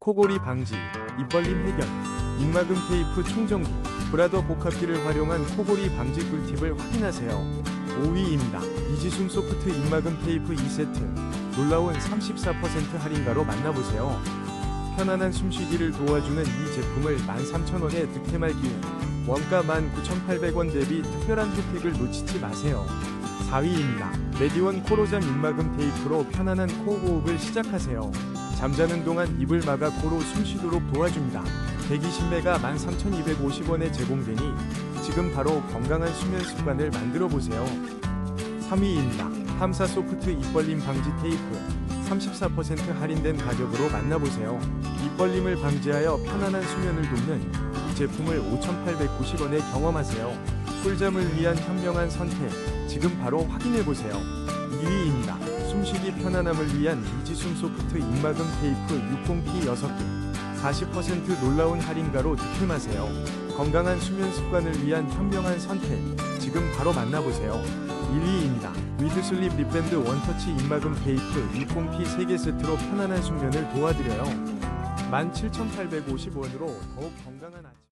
코골이 방지, 입벌림 해결, 입막음 테이프 충전기, 브라더 복합기를 활용한 코골이 방지 꿀팁을 확인하세요. 5위입니다. 이지숨 소프트 입막음 테이프 2세트. 놀라운 34% 할인가로 만나보세요. 편안한 숨쉬기를 도와주는 이 제품을 13,000원에 득템할 기회. 원가 19,800원 대비 특별한 혜택을 놓치지 마세요. 4위입니다. 메디원 코로잠 입막음 테이프로 편안한 코호흡을 시작하세요. 잠자는 동안 입을 막아 코로 숨쉬도록 도와줍니다. 120매가 13,250원에 제공되니 지금 바로 건강한 수면 습관을 만들어보세요. 3위입니다. 함사 소프트 입벌림 방지 테이프. 34% 할인된 가격으로 만나보세요. 입벌림을 방지하여 편안한 수면을 돕는 이 제품을 5,890원에 경험하세요. 꿀잠을 위한 현명한 선택, 지금 바로 확인해보세요. 2위입니다. 숨쉬기 편안함을 위한 이지숨 소프트 입막음 테이프 60P 6개. 40% 놀라운 할인가로 득템하세요. 건강한 수면 습관을 위한 현명한 선택, 지금 바로 만나보세요. 1위입니다. 위드슬립 립밴드 원터치 입막음 테이프 60P 3개 세트로 편안한 숙면을 도와드려요. 17,850원으로 더욱 건강한 아침.